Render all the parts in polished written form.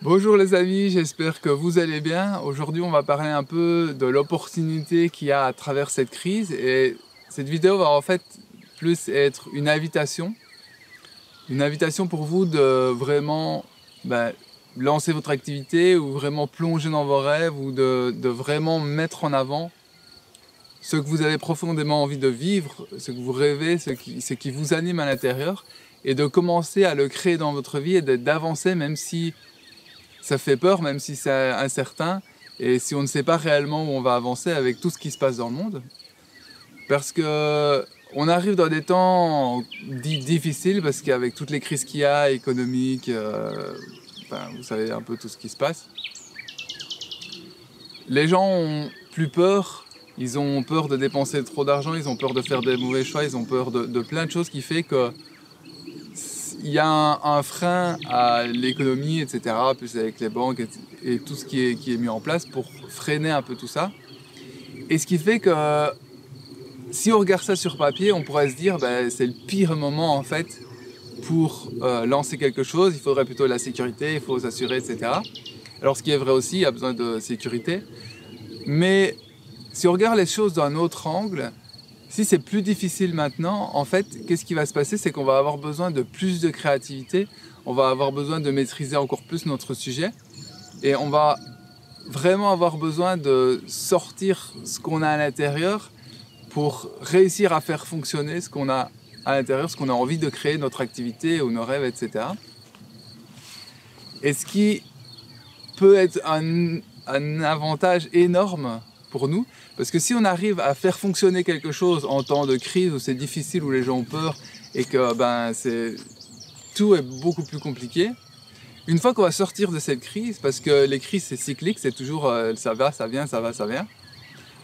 Bonjour les amis, j'espère que vous allez bien. Aujourd'hui, on va parler un peu de l'opportunité qu'il y a à travers cette crise. Et cette vidéo va en fait plus être une invitation. Une invitation pour vous de vraiment lancer votre activité ou vraiment plonger dans vos rêves ou de vraiment mettre en avant ce que vous avez profondément envie de vivre, ce que vous rêvez, ce qui vous anime à l'intérieur et de commencer à le créer dans votre vie et d'avancer même si ça fait peur, même si c'est incertain, et si on ne sait pas réellement où on va avancer avec tout ce qui se passe dans le monde. Parce que on arrive dans des temps dits difficiles, parce qu'avec toutes les crises qu'il y a, économiques, vous savez un peu tout ce qui se passe, les gens ont plus peur, ils ont peur de dépenser trop d'argent, ils ont peur de faire des mauvais choix, ils ont peur de plein de choses qui fait que il y a un frein à l'économie, etc., plus avec les banques et tout ce qui est mis en place pour freiner un peu tout ça. Et ce qui fait que si on regarde ça sur papier, on pourrait se dire c'est le pire moment en fait pour lancer quelque chose, il faudrait plutôt la sécurité, il faut s'assurer, etc. Alors ce qui est vrai aussi, il y a besoin de sécurité. Mais si on regarde les choses d'un autre angle, si c'est plus difficile maintenant, en fait, qu'est-ce qui va se passer? C'est qu'on va avoir besoin de plus de créativité, on va avoir besoin de maîtriser encore plus notre sujet, et on va vraiment avoir besoin de sortir ce qu'on a à l'intérieur pour réussir à faire fonctionner ce qu'on a à l'intérieur, ce qu'on a envie de créer, notre activité ou nos rêves, etc. Et ce qui peut être un avantage énorme pour nous, parce que si on arrive à faire fonctionner quelque chose en temps de crise où c'est difficile, où les gens ont peur et que tout est beaucoup plus compliqué, une fois qu'on va sortir de cette crise, parce que les crises c'est cyclique, c'est toujours ça va, ça vient, ça va, ça vient.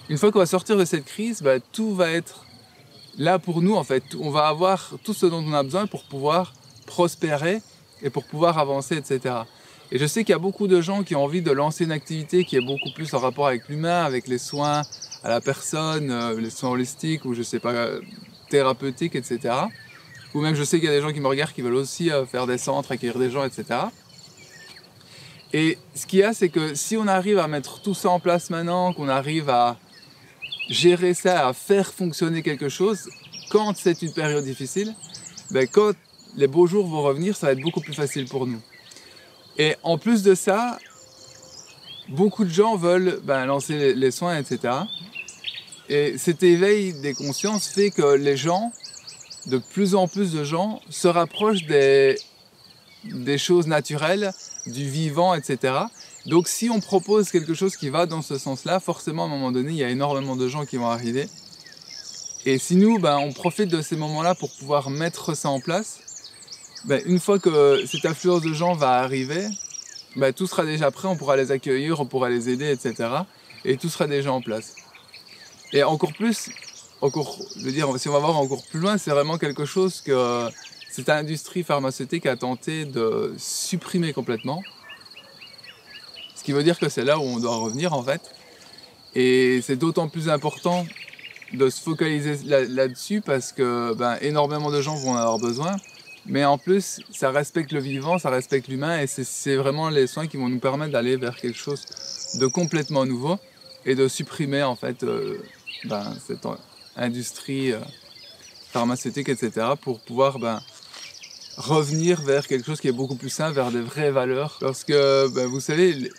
Une fois qu'on va sortir de cette crise, tout va être là pour nous en fait. On va avoir tout ce dont on a besoin pour pouvoir prospérer et pour pouvoir avancer, etc. Et je sais qu'il y a beaucoup de gens qui ont envie de lancer une activité qui est beaucoup plus en rapport avec l'humain, avec les soins à la personne, les soins holistiques ou je sais pas, thérapeutiques, etc. Ou même je sais qu'il y a des gens qui me regardent qui veulent aussi faire des centres, accueillir des gens, etc. Et ce qu'il y a, c'est que si on arrive à mettre tout ça en place maintenant, qu'on arrive à gérer ça, à faire fonctionner quelque chose, quand c'est une période difficile, quand les beaux jours vont revenir, ça va être beaucoup plus facile pour nous. Et en plus de ça, beaucoup de gens veulent lancer les soins, etc. Et cet éveil des consciences fait que les gens, de plus en plus de gens, se rapprochent des choses naturelles, du vivant, etc. Donc si on propose quelque chose qui va dans ce sens-là, forcément à un moment donné, il y a énormément de gens qui vont arriver. Et si nous, on profite de ces moments-là pour pouvoir mettre ça en place, une fois que cette affluence de gens va arriver, tout sera déjà prêt, on pourra les accueillir, on pourra les aider, etc. Et tout sera déjà en place. Et encore plus, si on va voir encore plus loin, c'est vraiment quelque chose que cette industrie pharmaceutique a tenté de supprimer complètement. Ce qui veut dire que c'est là où on doit revenir en fait. Et c'est d'autant plus important de se focaliser là-dessus parce que énormément de gens vont en avoir besoin. Mais en plus, ça respecte le vivant, ça respecte l'humain et c'est vraiment les soins qui vont nous permettre d'aller vers quelque chose de complètement nouveau et de supprimer en fait cette industrie pharmaceutique, etc. pour pouvoir revenir vers quelque chose qui est beaucoup plus sain, vers des vraies valeurs. Parce que vous savez,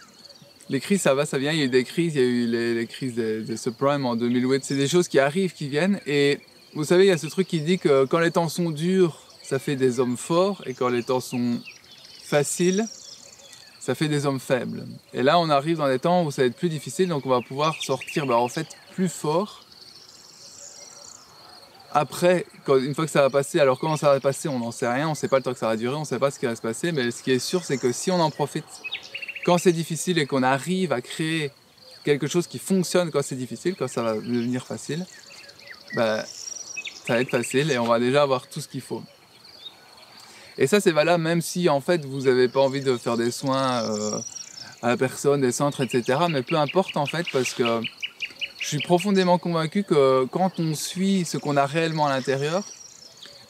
les crises ça va, ça vient, il y a eu des crises, il y a eu les crises des subprimes en 2008, c'est des choses qui arrivent, qui viennent et vous savez, il y a ce truc qui dit que quand les temps sont durs, ça fait des hommes forts, et quand les temps sont faciles, ça fait des hommes faibles. Et là, on arrive dans des temps où ça va être plus difficile, donc on va pouvoir sortir en fait plus fort. Après, une fois que ça va passer, alors comment ça va passer, on n'en sait rien, on ne sait pas le temps que ça va durer, on ne sait pas ce qui va se passer, mais ce qui est sûr, c'est que si on en profite quand c'est difficile et qu'on arrive à créer quelque chose qui fonctionne quand c'est difficile, quand ça va devenir facile, ça va être facile et on va déjà avoir tout ce qu'il faut. Et ça c'est valable même si en fait vous n'avez pas envie de faire des soins à la personne, des centres, etc. Mais peu importe en fait parce que je suis profondément convaincu que quand on suit ce qu'on a réellement à l'intérieur,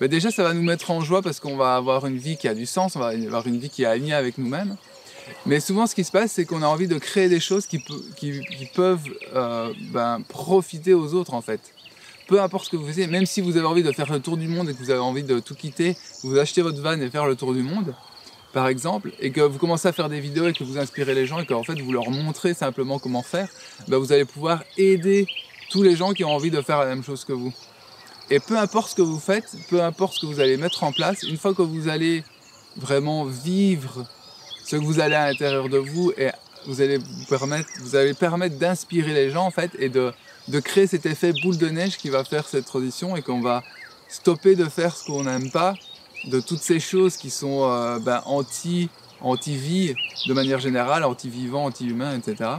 déjà ça va nous mettre en joie parce qu'on va avoir une vie qui a du sens, on va avoir une vie qui est alignée avec nous-mêmes. Mais souvent, ce qui se passe, c'est qu'on a envie de créer des choses qui peuvent profiter aux autres, en fait. Peu importe ce que vous faisiez, même si vous avez envie de faire le tour du monde et que vous avez envie de tout quitter, vous achetez votre van et faire le tour du monde, par exemple, et que vous commencez à faire des vidéos et que vous inspirez les gens et qu'en fait vous leur montrez simplement comment faire, vous allez pouvoir aider tous les gens qui ont envie de faire la même chose que vous. Et peu importe ce que vous faites, peu importe ce que vous allez mettre en place, une fois que vous allez vraiment vivre ce que vous allez à l'intérieur de vous, et vous allez permettre d'inspirer les gens en fait, et de créer cet effet boule de neige qui va faire cette transition, et qu'on va stopper de faire ce qu'on n'aime pas, de toutes ces choses qui sont anti-vie de manière générale, anti-vivant, anti-humain, etc.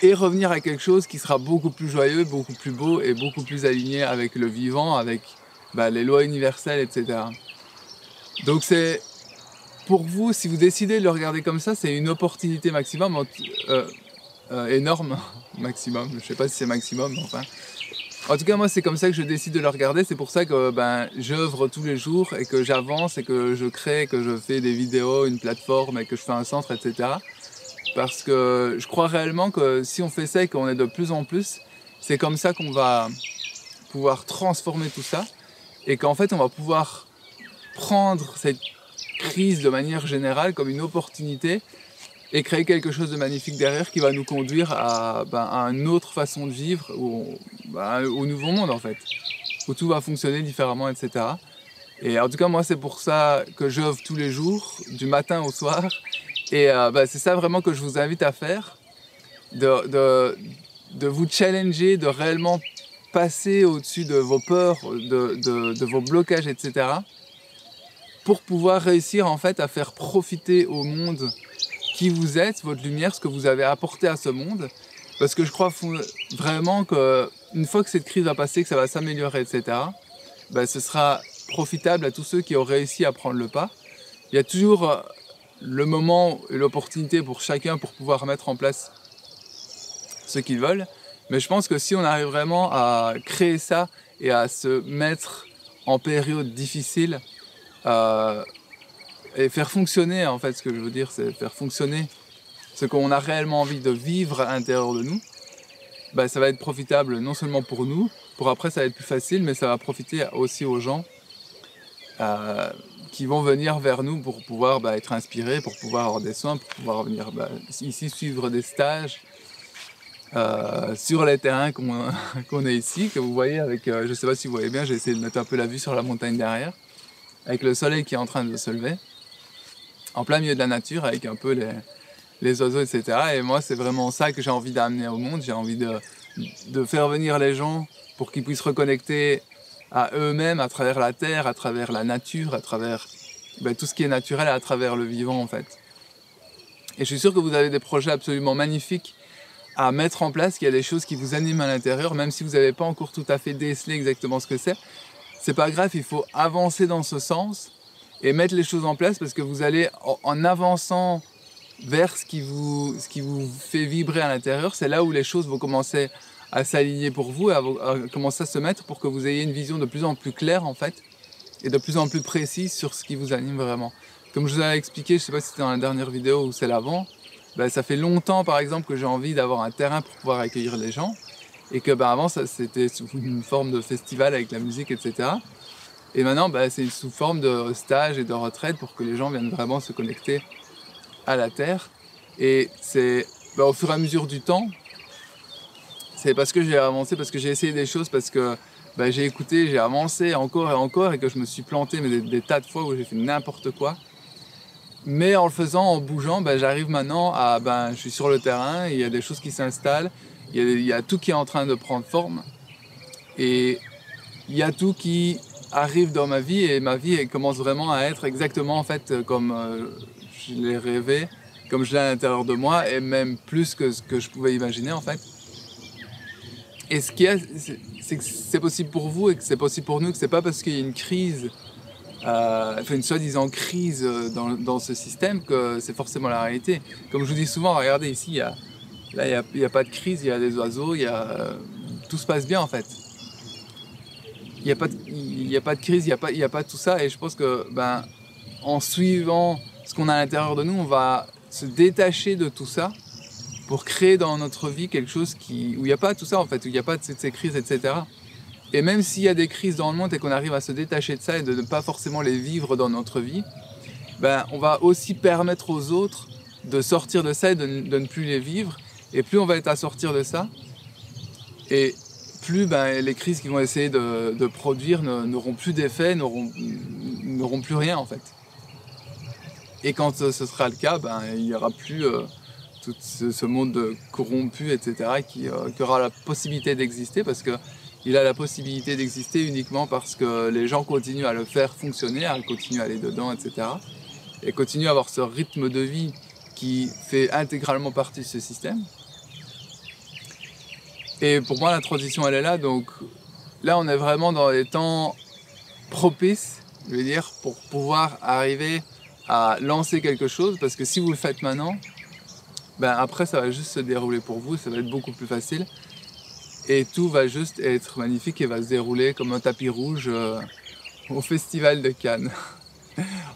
Et revenir à quelque chose qui sera beaucoup plus joyeux, beaucoup plus beau et beaucoup plus aligné avec le vivant, avec les lois universelles, etc. Donc c'est, pour vous, si vous décidez de le regarder comme ça, c'est une opportunité maximum, énorme, maximum, je ne sais pas si c'est maximum, mais enfin. En tout cas, moi, c'est comme ça que je décide de le regarder. C'est pour ça que j'œuvre tous les jours et que j'avance et que je crée, que je fais des vidéos, une plateforme et que je fais un centre, etc. Parce que je crois réellement que si on fait ça et qu'on est de plus en plus, c'est comme ça qu'on va pouvoir transformer tout ça et qu'en fait, on va pouvoir prendre cette crise de manière générale comme une opportunité et créer quelque chose de magnifique derrière qui va nous conduire à une autre façon de vivre, au nouveau monde en fait, où tout va fonctionner différemment, etc. Et en tout cas, moi, c'est pour ça que j'œuvre tous les jours, du matin au soir. Et c'est ça vraiment que je vous invite à faire, de vous challenger, de réellement passer au-dessus de vos peurs, de vos blocages, etc. pour pouvoir réussir en fait à faire profiter au monde qui vous êtes, votre lumière, ce que vous avez apporté à ce monde. Parce que je crois vraiment qu'une fois que cette crise va passer, que ça va s'améliorer, etc., ce sera profitable à tous ceux qui ont réussi à prendre le pas. Il y a toujours le moment et l'opportunité pour chacun pour pouvoir mettre en place ce qu'ils veulent. Mais je pense que si on arrive vraiment à créer ça et à se mettre en période difficile, et faire fonctionner, en fait, ce que je veux dire, c'est faire fonctionner ce qu'on a réellement envie de vivre à l'intérieur de nous, ça va être profitable non seulement pour nous, pour après ça va être plus facile, mais ça va profiter aussi aux gens qui vont venir vers nous pour pouvoir être inspirés, pour pouvoir avoir des soins, pour pouvoir venir ici suivre des stages sur les terrains qu'on a ici, que vous voyez avec, je ne sais pas si vous voyez bien, j'ai essayé de mettre un peu la vue sur la montagne derrière, avec le soleil qui est en train de se lever, en plein milieu de la nature, avec un peu les oiseaux, etc. Et moi, c'est vraiment ça que j'ai envie d'amener au monde. J'ai envie de faire venir les gens pour qu'ils puissent reconnecter à eux-mêmes à travers la terre, à travers la nature, à travers tout ce qui est naturel, à travers le vivant, en fait. Et je suis sûr que vous avez des projets absolument magnifiques à mettre en place, qu'il y a des choses qui vous animent à l'intérieur, même si vous n'avez pas encore tout à fait décelé exactement ce que c'est. C'est pas grave, il faut avancer dans ce sens et mettre les choses en place, parce que vous allez, en avançant vers ce qui vous fait vibrer à l'intérieur, c'est là où les choses vont commencer à s'aligner pour vous, à commencer à se mettre pour que vous ayez une vision de plus en plus claire en fait, et de plus en plus précise sur ce qui vous anime vraiment. Comme je vous avais expliqué, je ne sais pas si c'était dans la dernière vidéo ou celle avant, ça fait longtemps par exemple que j'ai envie d'avoir un terrain pour pouvoir accueillir les gens, et que avant c'était sous une forme de festival avec la musique, etc. Et maintenant c'est sous forme de stage et de retraite pour que les gens viennent vraiment se connecter à la terre. Et c'est au fur et à mesure du temps, c'est parce que j'ai avancé, parce que j'ai essayé des choses, parce que j'ai écouté, j'ai avancé encore et encore, et que je me suis planté mais des tas de fois où j'ai fait n'importe quoi. Mais en le faisant, en bougeant, j'arrive maintenant à je suis sur le terrain, il y a des choses qui s'installent, il y a tout qui est en train de prendre forme, et il y a tout qui arrive dans ma vie, et ma vie elle commence vraiment à être exactement en fait comme je l'ai rêvé, comme je l'ai à l'intérieur de moi, et même plus que ce que je pouvais imaginer en fait. Et ce qu'il y a, c'est que c'est possible pour vous et que c'est possible pour nous, que c'est pas parce qu'il y a une crise, une soi-disant crise dans ce système, que c'est forcément la réalité. Comme je vous dis souvent, regardez ici, il y a pas de crise, il y a des oiseaux, tout se passe bien en fait. Il n'y a pas de crise, il y a pas tout ça, et je pense que en suivant ce qu'on a à l'intérieur de nous, on va se détacher de tout ça pour créer dans notre vie quelque chose où il n'y a pas tout ça en fait, où il n'y a pas de ces crises, etc. Et même s'il y a des crises dans le monde et qu'on arrive à se détacher de ça et de ne pas forcément les vivre dans notre vie, ben, on va aussi permettre aux autres de sortir de ça et de ne plus les vivre. Et plus on va être à sortir de ça, et plus ben, les crises qu'ils vont essayer de produire n'auront plus d'effet, n'auront plus rien en fait. Et quand ce sera le cas, ben, il n'y aura plus tout ce monde corrompu, etc., qui aura la possibilité d'exister, parce qu'il a la possibilité d'exister uniquement parce que les gens continuent à le faire fonctionner, à continuer à aller dedans, etc., et continuent à avoir ce rythme de vie qui fait intégralement partie de ce système. Et pour moi, la transition, elle est là. Donc là, on est vraiment dans les temps propices, je veux dire, pour pouvoir arriver à lancer quelque chose. Parce que si vous le faites maintenant, ben après, ça va juste se dérouler pour vous. Ça va être beaucoup plus facile. Et tout va juste être magnifique et va se dérouler comme un tapis rouge au Festival de Cannes.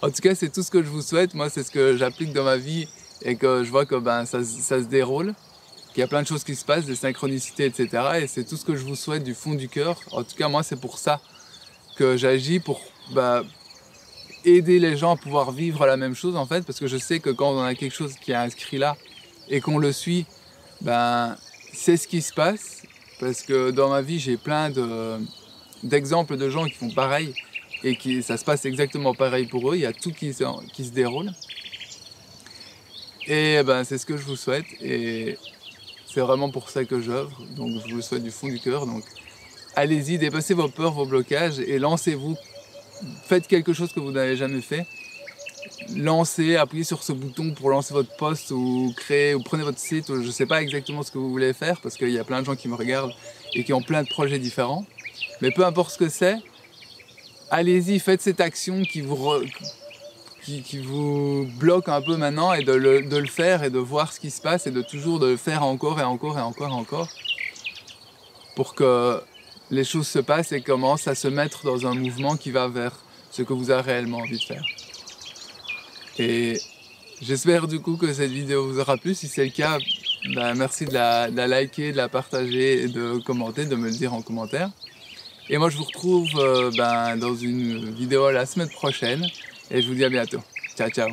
En tout cas, c'est tout ce que je vous souhaite. Moi, c'est ce que j'applique dans ma vie et que je vois que ben, ça se déroule. Il y a plein de choses qui se passent, des synchronicités, etc. Et c'est tout ce que je vous souhaite du fond du cœur. En tout cas, moi, c'est pour ça que j'agis, pour aider les gens à pouvoir vivre la même chose, en fait. Parce que je sais que quand on a quelque chose qui est inscrit là et qu'on le suit, ben, c'est ce qui se passe. Parce que dans ma vie, j'ai plein d'exemples de gens qui font pareil et ça se passe exactement pareil pour eux. Il y a tout qui se déroule. Et ben, c'est ce que je vous souhaite. Et c'est vraiment pour ça que j'œuvre, donc je vous le souhaite du fond du cœur. Donc allez-y, dépassez vos peurs, vos blocages et lancez-vous. Faites quelque chose que vous n'avez jamais fait. Lancez, appuyez sur ce bouton pour lancer votre post ou prenez votre site, ou je ne sais pas exactement ce que vous voulez faire parce qu'il y a plein de gens qui me regardent et qui ont plein de projets différents. Mais peu importe ce que c'est, allez-y, faites cette action qui vous bloque un peu maintenant et de le faire et de voir ce qui se passe et de toujours de le faire encore et encore et encore et encore pour que les choses se passent et commencent à se mettre dans un mouvement qui va vers ce que vous avez réellement envie de faire. Et j'espère du coup que cette vidéo vous aura plu. Si c'est le cas, ben merci de la liker, de la partager et de commenter, de me le dire en commentaire. Et moi je vous retrouve dans une vidéo la semaine prochaine. Et je vous dis à bientôt. Ciao, ciao.